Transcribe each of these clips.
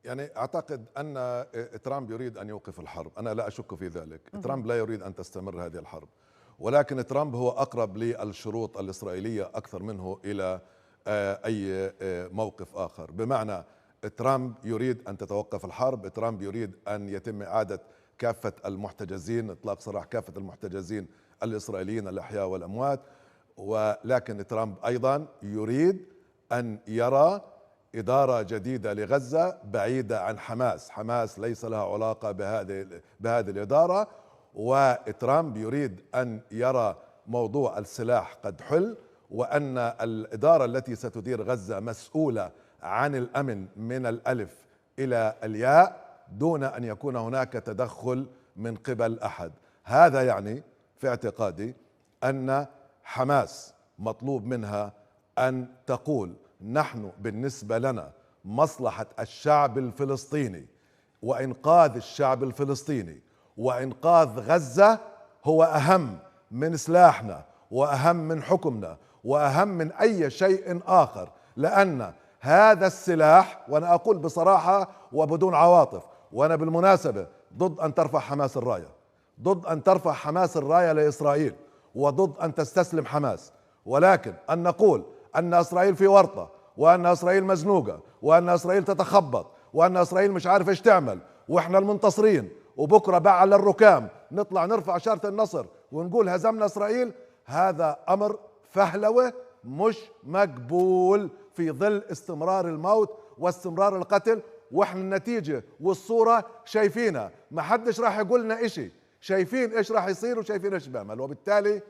يعني أعتقد أن ترامب يريد أن يوقف الحرب، أنا لا أشك في ذلك. ترامب لا يريد أن تستمر هذه الحرب، ولكن ترامب هو أقرب للشروط الإسرائيلية أكثر منه إلى أي موقف آخر. بمعنى ترامب يريد أن تتوقف الحرب، ترامب يريد أن يتم إعادة كافة المحتجزين، إطلاق سراح كافة المحتجزين الإسرائيليين الأحياء والأموات. ولكن ترامب أيضا يريد أن يرى إدارة جديدة لغزة بعيدة عن حماس. حماس ليس لها علاقة بهذه الإدارة، وترامب يريد أن يرى موضوع السلاح قد حل، وأن الإدارة التي ستدير غزة مسؤولة عن الأمن من الألف إلى الياء دون أن يكون هناك تدخل من قبل أحد. هذا يعني في اعتقادي أن حماس مطلوب منها أن تقول: نحن بالنسبة لنا مصلحة الشعب الفلسطيني وإنقاذ الشعب الفلسطيني وإنقاذ غزة هو أهم من سلاحنا وأهم من حكمنا وأهم من أي شيء آخر. لأن هذا السلاح، وأنا أقول بصراحة وبدون عواطف، وأنا بالمناسبة ضد أن ترفع حماس الراية، ضد أن ترفع حماس الراية لإسرائيل، وضد أن تستسلم حماس، ولكن أن نقول أن إسرائيل في ورطة، وأن إسرائيل مزنوقة، وأن إسرائيل تتخبط، وأن إسرائيل مش عارف إيش تعمل، وإحنا المنتصرين، وبكرة بقى على الركام نطلع نرفع شارة النصر ونقول هزمنا إسرائيل، هذا أمر فهلوة مش مقبول في ظل استمرار الموت واستمرار القتل. واحنا النتيجة والصورة شايفينها، ما حدش راح يقول لنا اشي، شايفين ايش راح يصير وشايفين ايش بيعمل. وبالتالي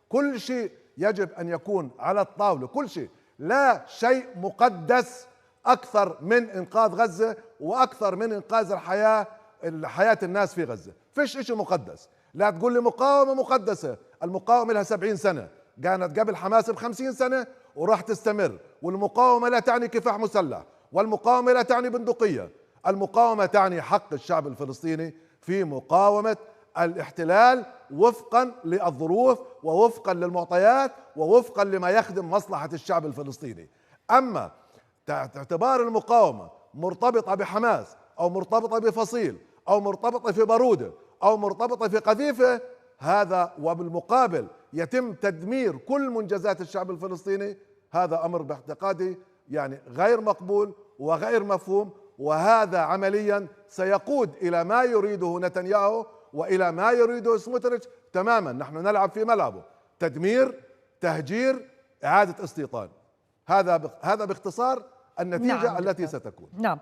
كل شيء يجب ان يكون على الطاولة، كل شيء. لا شيء مقدس اكثر من انقاذ غزة واكثر من انقاذ حياة الناس في غزة. فيش اشي مقدس. لا تقول لي مقاومة مقدسة، المقاومة لها 70 سنة، كانت قبل حماس ب50 سنة وراح تستمر. والمقاومة لا تعني كفاح مسلح، والمقاومة لا تعني بندقية، المقاومة تعني حق الشعب الفلسطيني في مقاومة الاحتلال وفقا للظروف ووفقا للمعطيات ووفقا لما يخدم مصلحة الشعب الفلسطيني. أما اعتبار المقاومة مرتبطة بحماس أو مرتبطة بفصيل أو مرتبطة في بارودة أو مرتبطة في قذيفة، هذا وبالمقابل يتم تدمير كل منجزات الشعب الفلسطيني، هذا أمر باعتقادي يعني غير مقبول وغير مفهوم. وهذا عمليا سيقود إلى ما يريده نتنياهو وإلى ما يريده سموتريتش تماما. نحن نلعب في ملعبه: تدمير، تهجير، إعادة استيطان. هذا باختصار النتيجة نعم التي دكتور. ستكون. نعم.